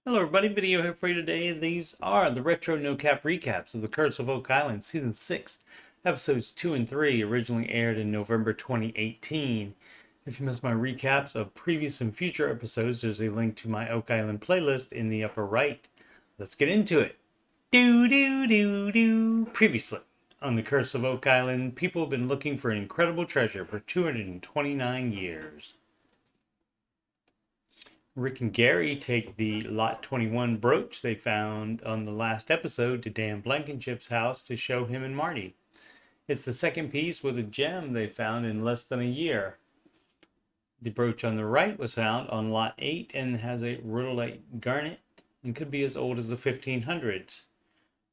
Hello everybody, video here for you today. These are the retro no cap recaps of the Curse of Oak Island season 6, episodes 2 and 3, originally aired in November 2018. If you missed my recaps of previous and future episodes, there's a link to my Oak Island playlist in the upper right. Let's get into it. Previously on the Curse of Oak Island, people have been looking for an incredible treasure for 229 years. Rick and Gary take the Lot 21 brooch they found on the last episode to Dan Blankenship's house to show him and Marty. It's the second piece with a gem they found in less than a year. The brooch on the right was found on Lot 8 and has a rhodolite garnet and could be as old as the 1500s.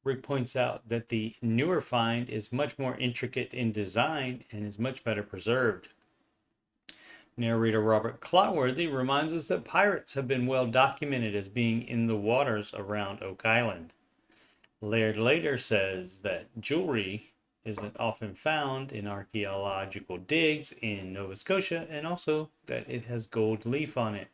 Rick points out that the newer find is much more intricate in design and is much better preserved. Narrator Robert Clotworthy reminds us that pirates have been well documented as being in the waters around Oak Island. Laird later says that jewelry isn't often found in archaeological digs in Nova Scotia, and also that it has gold leaf on it.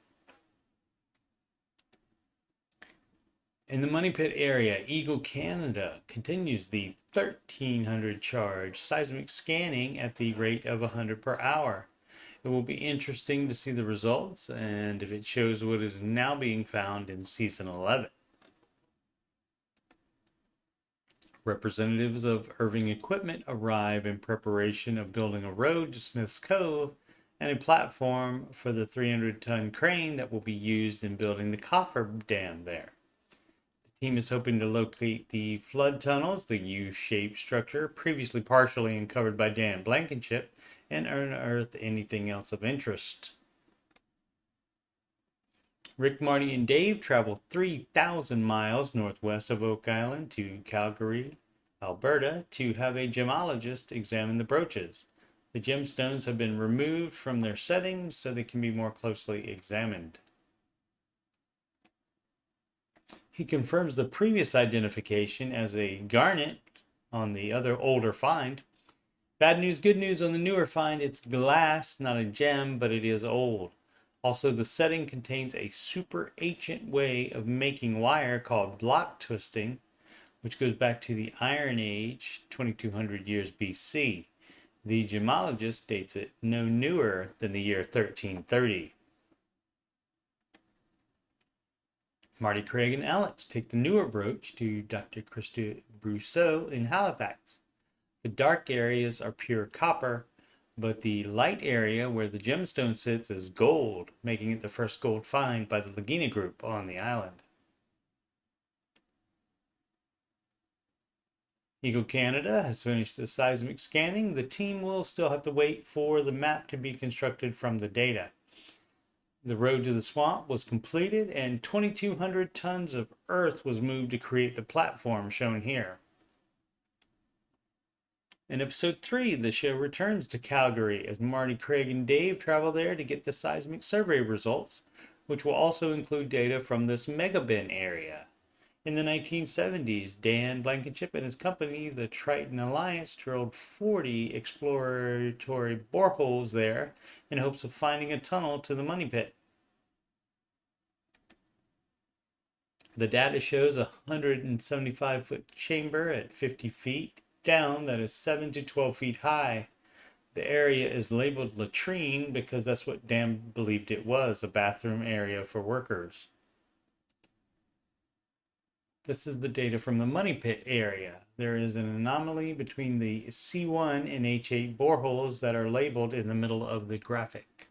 In the Money Pit area, Eagle Canada continues the 1300 charge seismic scanning at the rate of 100 per hour. It will be interesting to see the results and if it shows what is now being found in Season 11. Representatives of Irving Equipment arrive in preparation of building a road to Smith's Cove and a platform for the 300-ton crane that will be used in building the coffer dam there. The team is hoping to locate the flood tunnels, the U-shaped structure previously partially uncovered by Dan Blankenship, and unearth anything else of interest. Rick, Marty, and Dave travel 3,000 miles northwest of Oak Island to Calgary, Alberta, to have a gemologist examine the brooches. The gemstones have been removed from their settings so they can be more closely examined. He confirms the previous identification as a garnet on the other older find. Bad news, good news on the newer find. It's glass, not a gem, but it is old. Also, the setting contains a super ancient way of making wire called block twisting, which goes back to the Iron Age, 2200 years BC. The gemologist dates it no newer than the year 1330. Marty, Craig, and Alex take the newer brooch to Dr. Christopher Brousseau in Halifax. The dark areas are pure copper, but the light area where the gemstone sits is gold, making it the first gold find by the Lagina Group on the island. Eagle Canada has finished the seismic scanning. The team will still have to wait for the map to be constructed from the data. The road to the swamp was completed and 2,200 tons of earth was moved to create the platform shown here. In episode 3, the show returns to Calgary as Marty, Craig, and Dave travel there to get the seismic survey results, which will also include data from this megabin area. In the 1970s, Dan Blankenship and his company, the Triton Alliance, drilled 40 exploratory boreholes there in hopes of finding a tunnel to the Money Pit. The data shows a 175-foot chamber at 50 feet down that is 7 to 12 feet high. The area is labeled latrine because that's what Dan believed it was, a bathroom area for workers. This is the data from the Money Pit area. There is an anomaly between the C1 and H8 boreholes that are labeled in the middle of the graphic.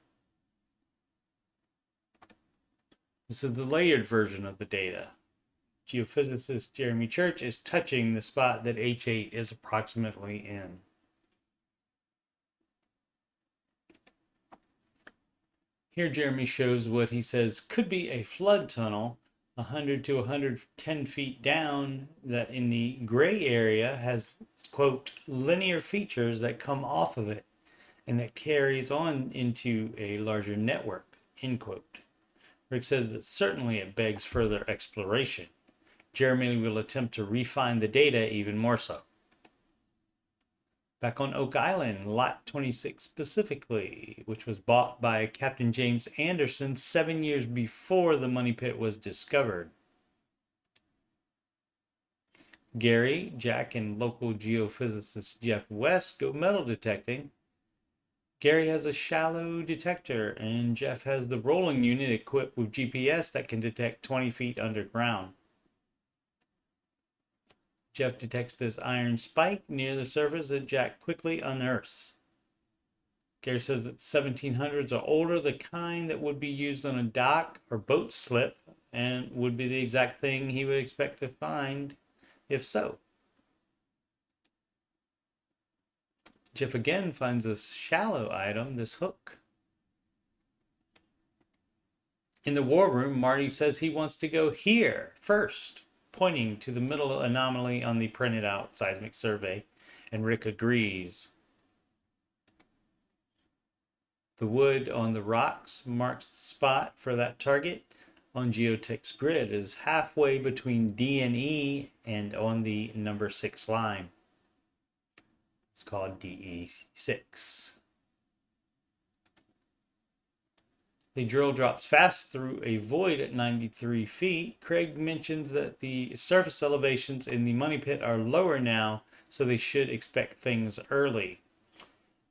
This is the layered version of the data. Geophysicist Jeremy Church is touching the spot that H8 is approximately in. Here Jeremy shows what he says could be a flood tunnel 100 to 110 feet down that in the gray area has, quote, linear features that come off of it and that carries on into a larger network, end quote. Rick says that certainly it begs further exploration. Jeremy will attempt to refine the data even more so. Back on Oak Island, Lot 26 specifically, which was bought by Captain James Anderson 7 years before the money pit was discovered. Gary, Jack, and local geophysicist Jeff West go metal detecting. Gary has a shallow detector, and Jeff has the rolling unit equipped with GPS that can detect 20 feet underground. Jeff detects this iron spike near the surface that Jack quickly unearths. Gary says that 1700s or older, the kind that would be used on a dock or boat slip, and would be the exact thing he would expect to find if so. Jeff again finds this shallow item, this hook. In the war room, Marty says he wants to go here first, pointing to the middle anomaly on the printed out seismic survey, and Rick agrees. The wood on the rocks marks the spot for that target on Geotech's grid is halfway between D and E and on the number 6 line. It's called DE6. The drill drops fast through a void at 93 feet. Craig mentions that the surface elevations in the money pit are lower now, so they should expect things early.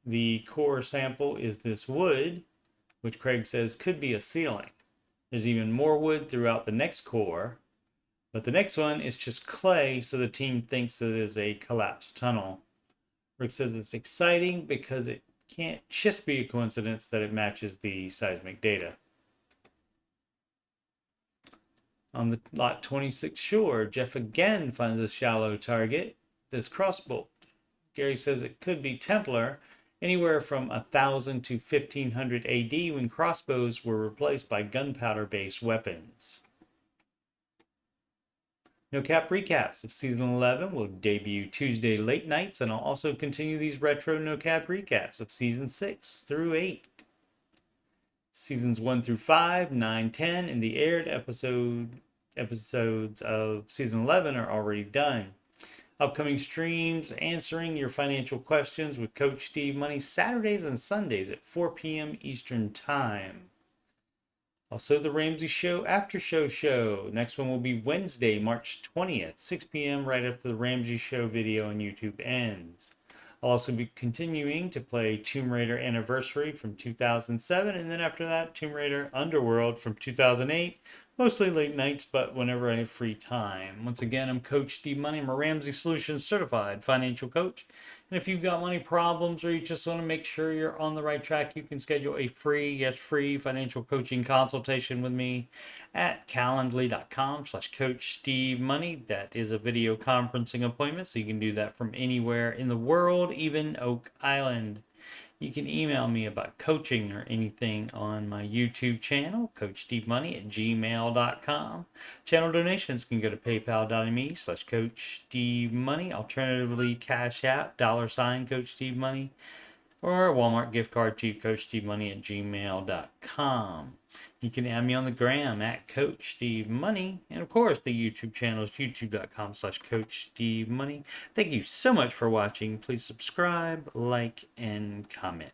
The core sample is this wood, which Craig says could be a ceiling. There's even more wood throughout the next core, but the next one is just clay, so the team thinks it is a collapsed tunnel. Rick says it's exciting because it can't just be a coincidence that it matches the seismic data. On the Lot 26 shore, Jeff again finds a shallow target, this crossbow. Gary says it could be Templar, anywhere from 1000 to 1500 AD when crossbows were replaced by gunpowder-based weapons. No Cap recaps of Season 11 will debut Tuesday late nights, and I'll also continue these retro No Cap recaps of Season 6 through 8. Seasons 1 through 5, 9, 10, and the aired episodes of Season 11 are already done. Upcoming streams answering your financial questions with Coach Steve Money Saturdays and Sundays at 4 p.m. Eastern Time. Also, the Ramsey Show After Show. Next one will be Wednesday, March 20th, 6 p.m. right after the Ramsey Show video on YouTube ends. I'll also be continuing to play Tomb Raider Anniversary from 2007, and then after that, Tomb Raider Underworld from 2008. Mostly late nights, but whenever I have free time. Once again, I'm Coach Steve Money. I'm a Ramsey Solutions certified financial coach. And if you've got money problems or you just want to make sure you're on the right track, you can schedule a free financial coaching consultation with me at calendly.com/Coach Steve Money. That is a video conferencing appointment, so you can do that from anywhere in the world, even Oak Island. You can email me about coaching or anything on my YouTube channel, coachstevemoney@gmail.com. Channel donations can go to paypal.me/Coach Steve Money. Alternatively, CashApp, $Coach Steve Money, or a Walmart gift card to coachstevemoney@gmail.com. You can add me on the gram at Coach Steve Money. And of course, the YouTube channel is youtube.com/Coach Steve Money. Thank you so much for watching. Please subscribe, like, and comment.